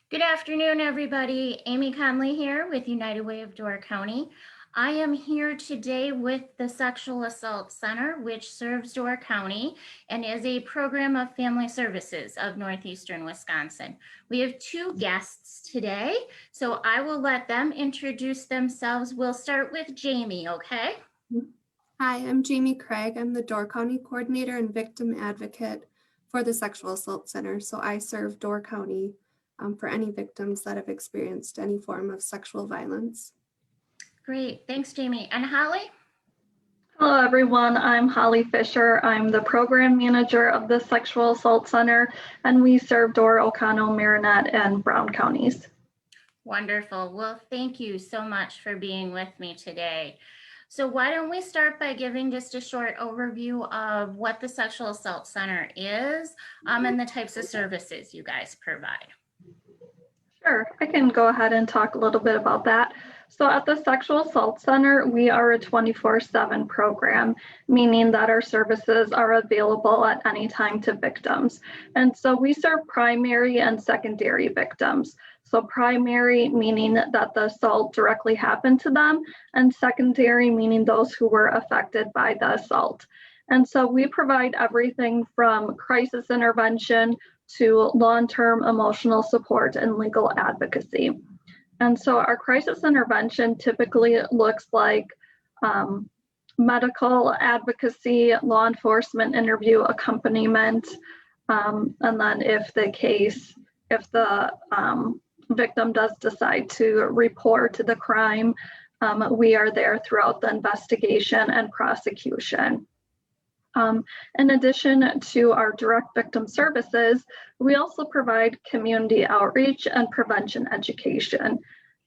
Good afternoon, everybody. Amy Conley here with United Way of Door County. I am here today with the Sexual Assault Center, which serves Door County and is a program of family services of Northeastern Wisconsin. We have two guests today, so I will let them introduce themselves. We'll start with Jamie, okay? Hi, I'm Jamie Craig. I'm the Door County Coordinator and Victim Advocate for the Sexual Assault Center. So I serve Door County for any victims that have experienced any form of sexual violence. Great, thanks, Jamie. And Holly? Hello, everyone. I'm Holly Fisher. I'm the program manager of the Sexual Assault Center, and we serve Door, Oconto, Marinette, and Brown counties. Wonderful. Well, thank you so much for being with me today. So why don't we start by giving just a short overview of what the Sexual Assault Center is and the types of services you guys provide. Sure, I can go ahead and talk a little bit about that. So at the Sexual Assault Center, we are a 24/7 program, meaning that our services are available at any time to victims. And so we serve primary and secondary victims. So primary meaning that the assault directly happened to them, and secondary meaning those who were affected by the assault. And so we provide everything from crisis intervention to long-term emotional support and legal advocacy. And so our crisis intervention typically looks like medical advocacy, law enforcement interview accompaniment, and then if the victim does decide to report the crime, we are there throughout the investigation and prosecution. In addition to our direct victim services, we also provide community outreach and prevention education.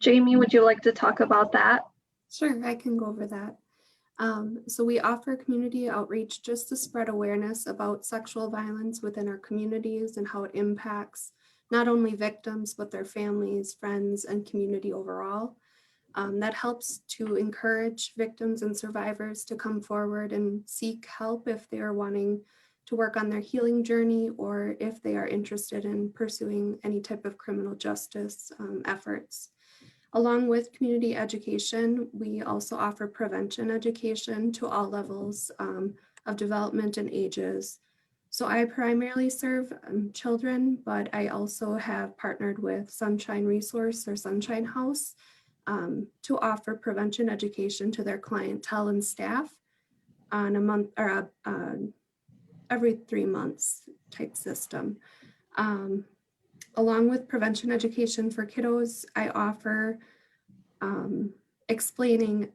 Jamie, would you like to talk about that? Sure, I can go over that. So we offer community outreach just to spread awareness about sexual violence within our communities and how it impacts not only victims, but their families, friends, and community overall. That helps to encourage victims and survivors to come forward and seek help if they are wanting to work on their healing journey or if they are interested in pursuing any type of criminal justice efforts. Along with community education, we also offer prevention education to all levels of development and ages. So I primarily serve children, but I also have partnered with Sunshine Resource or Sunshine House to offer prevention education to their clientele and staff on a month or every 3 months type system. Along with prevention education for kiddos, I offer explaining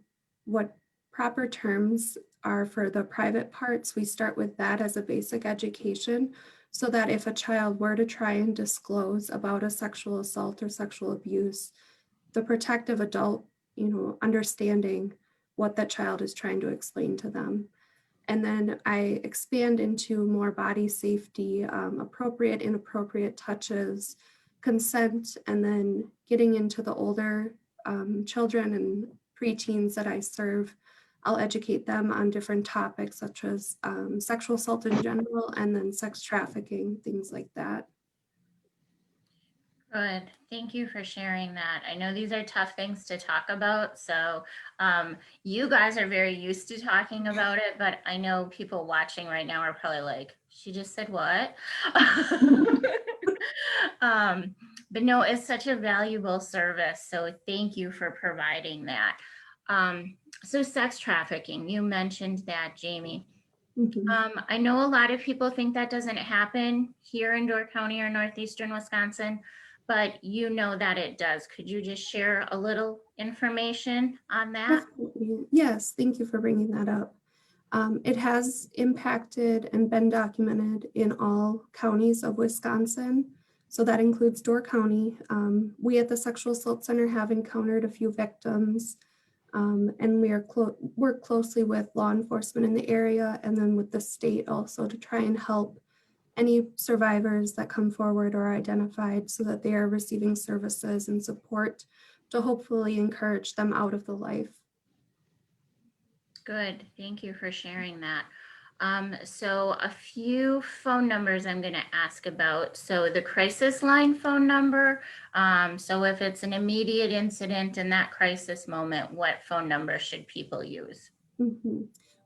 what proper terms are for the private parts. We start with that as a basic education so that if a child were to try and disclose about a sexual assault or sexual abuse, the protective adult, understanding what that child is trying to explain to them. And then I expand into more body safety, appropriate, inappropriate touches, consent, and then getting into the older children and preteens that I serve. I'll educate them on different topics such as sexual assault in general and then sex trafficking, things like that. Good. Thank you for sharing that. I know these are tough things to talk about, so you guys are very used to talking about it, but I know people watching right now are probably like, she just said what? But no, it's such a valuable service, so thank you for providing that. So sex trafficking, you mentioned that, Jamie. I know a lot of people think that doesn't happen here in Door County or Northeastern Wisconsin, but you know that it does. Could you just share a little information on that? Definitely. Yes, thank you for bringing that up. It has impacted and been documented in all counties of Wisconsin. So that includes Door County. We at the Sexual Assault Center have encountered a few victims, and we work closely with law enforcement in the area and then with the state also to try and help any survivors that come forward or are identified so that they are receiving services and support to hopefully encourage them out of the life. Good. Thank you for sharing that. So a few phone numbers I'm going to ask about. So the crisis line phone number. So if it's an immediate incident in that crisis moment, what phone number should people use?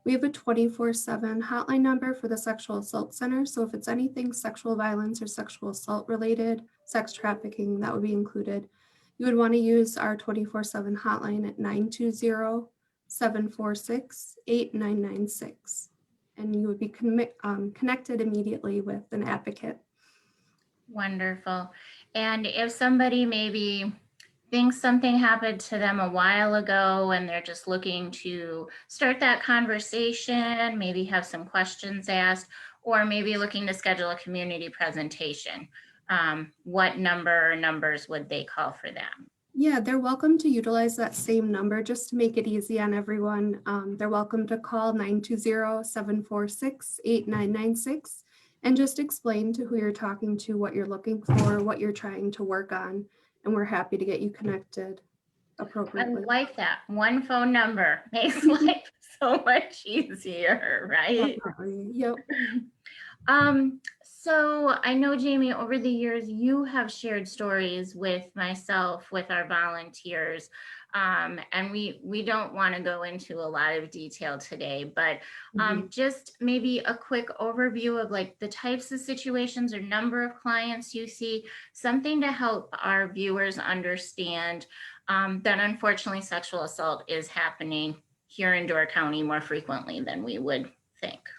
We have a 24/7 hotline number for the Sexual Assault Center. So if it's anything sexual violence or sexual assault related, sex trafficking, that would be included. You would want to use our 24/7 hotline at 920-746-8996. And you would be connected immediately with an advocate. Wonderful. And if somebody maybe thinks something happened to them a while ago and they're just looking to start that conversation, maybe have some questions asked, or maybe looking to schedule a community presentation, what number or numbers would they call for that? Yeah, they're welcome to utilize that same number just to make it easy on everyone. They're welcome to call 920-746-8996 and just explain to who you're talking to, what you're looking for, what you're trying to work on, and we're happy to get you connected I appropriately. like that. One phone number makes life so much easier, right? Definitely. Yep. So I know, Jamie, over the years, you have shared stories with myself, with our volunteers, and we don't want to go into a lot of detail today, but just maybe a quick overview of like the types of situations or number of clients you see, something to help our viewers understand that unfortunately sexual assault is happening here in Door County more frequently than we would think.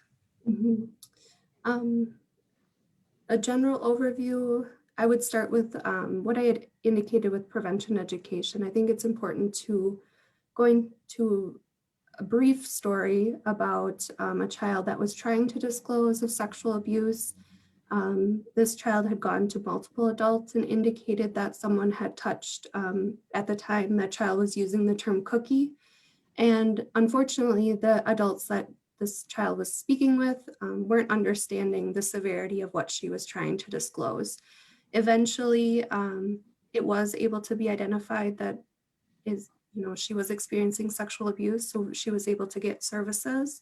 A general overview, I would start with what I had indicated with prevention education. I think it's important to go into a brief story about a child that was trying to disclose of sexual abuse. This child had gone to multiple adults and indicated that someone had touched, at the time that child was using the term cookie. And unfortunately, the adults that this child was speaking with weren't understanding the severity of what she was trying to disclose. Eventually, it was able to be identified that she was experiencing sexual abuse, so she was able to get services.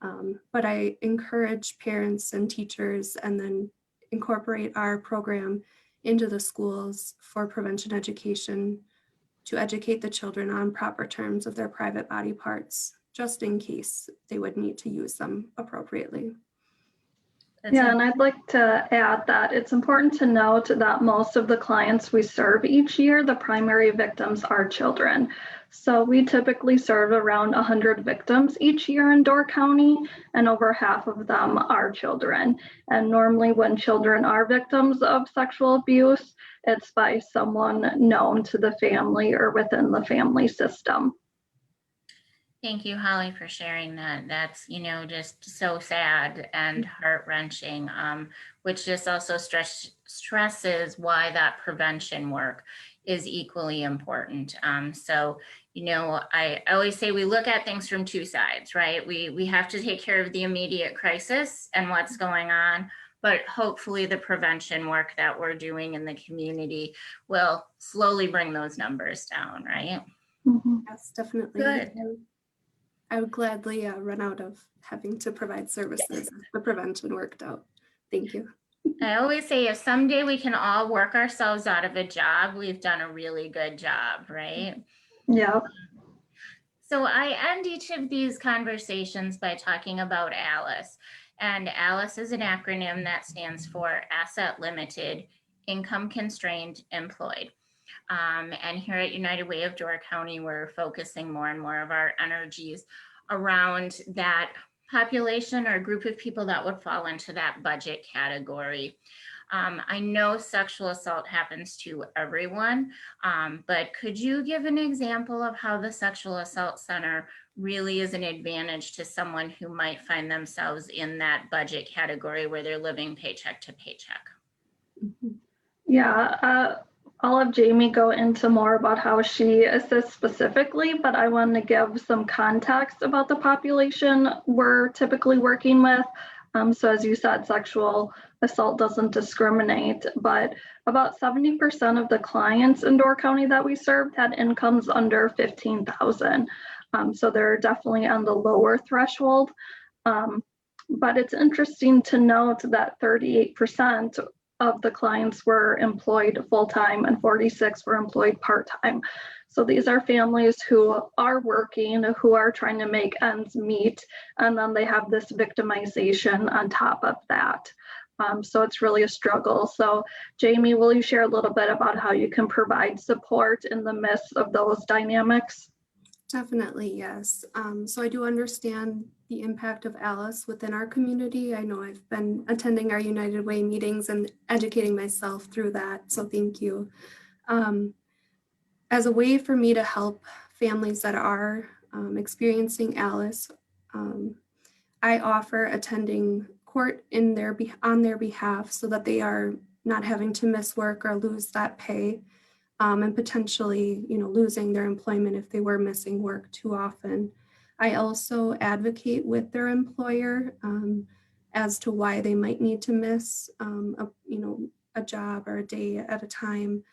But I encourage parents and teachers and then incorporate our program into the schools for prevention education to educate the children on proper terms of their private body parts, just in case they would need to use them appropriately. Yeah, and I'd like to add that it's important to note that most of the clients we serve each year, the primary victims are children. So we typically serve around 100 victims each year in Door County, and over half of them are children. And normally when children are victims of sexual abuse, it's by someone known to the family or within the family system. Thank you, Holly, for sharing that. That's, just so sad and heart-wrenching, which just also stresses why that prevention work is equally important. So, I always say we look at things from two sides, right? We have to take care of the immediate crisis and what's going on, but hopefully the prevention work that we're doing in the community will slowly bring those numbers down, right? Yes, definitely. Good. I would gladly run out of having to provide services if the prevention worked out. Thank you. I always say if someday we can all work ourselves out of a job, we've done a really good job, right? Yeah. So I end each of these conversations by talking about ALICE. And ALICE is an acronym that stands for Asset Limited, Income Constrained, Employed. And here at United Way of Door County, we're focusing more and more of our energies around that population or group of people that would fall into that budget category. I know sexual assault happens to everyone, but could you give an example of how the Sexual Assault Center really is an advantage to someone who might find themselves in that budget category where they're living paycheck to paycheck? Yeah, I'll have Jamie go into more about how she assists specifically, but I want to give some context about the population we're typically working with. So as you said, sexual assault doesn't discriminate, but about 70% of the clients in Door County that we served had incomes under $15,000. So they're definitely on the lower threshold. But it's interesting to note that 38% of the clients were employed full-time and 46 were employed part-time. So these are families who are working, who are trying to make ends meet, and then they have this victimization on top of that. So it's really a struggle. So Jamie, will you share a little bit about how you can provide support in the midst of those dynamics? Definitely, yes. So I do understand the impact of Alice within our community. I know I've been attending our United Way meetings and educating myself through that, so thank you. As a way for me to help families that are experiencing Alice, I offer attending court on their behalf so that they are not having to miss work or lose that pay. And potentially, losing their employment if they were missing work too often. I also advocate with their employer as to why they might need to miss a job or a day at a time.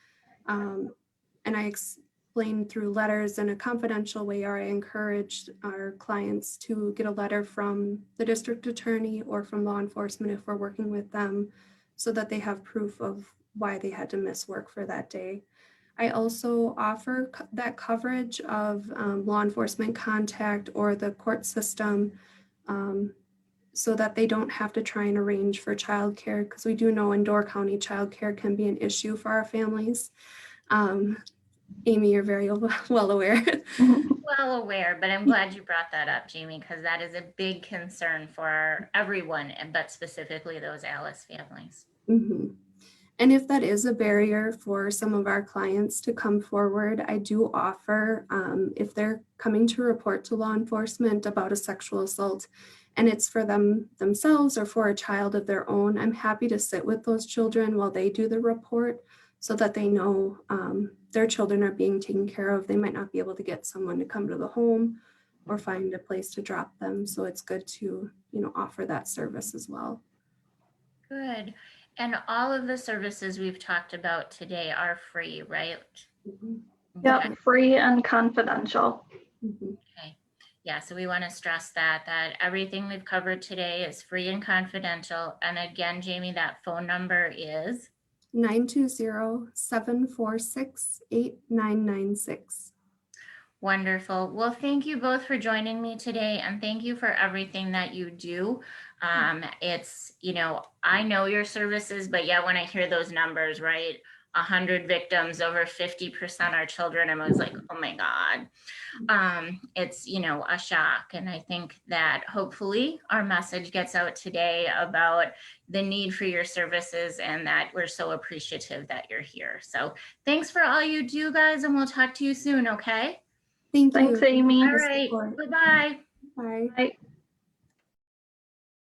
And I explain through letters in a confidential way, or I encourage our clients to get a letter from the district attorney or from law enforcement if we're working with them, so that they have proof of why they had to miss work for that day. I also offer that coverage of law enforcement contact or the court system so that they don't have to try and arrange for childcare, because we do know in Door County childcare can be an issue for our families. Amy, you're very well aware. Well aware, but I'm glad you brought that up, Jamie, because that is a big concern for everyone, but specifically those Alice families. Mm-hmm. And if that is a barrier for some of our clients to come forward, I do offer, if they're coming to report to law enforcement about a sexual assault, and it's for themselves or for a child of their own, I'm happy to sit with those children while they do the report so that they know their children are being taken care of. They might not be able to get someone to come to the home or find a place to drop them. So it's good to, offer that service as well. Good. And all of the services we've talked about today are free, right? Mm-hmm. Yep, Okay. free and confidential. Mm-hmm. Okay. Yeah, so we want to stress that everything we've covered today is free and confidential. And again, Jamie, that phone number is 920-746-8996. wonderful. Well, thank you both for joining me today, and thank you for everything that you do. It's, I know your services, but yeah, when I hear those numbers, right? 100 victims, over 50% are children. I was like, oh my God. It's, a shock. And I think that hopefully our message gets out today about the need for your services and that we're so appreciative that you're here. So thanks for all you do, guys, and we'll talk to you soon, okay? Thank you. Thanks, Amy. All right. Bye-bye. Bye. Bye.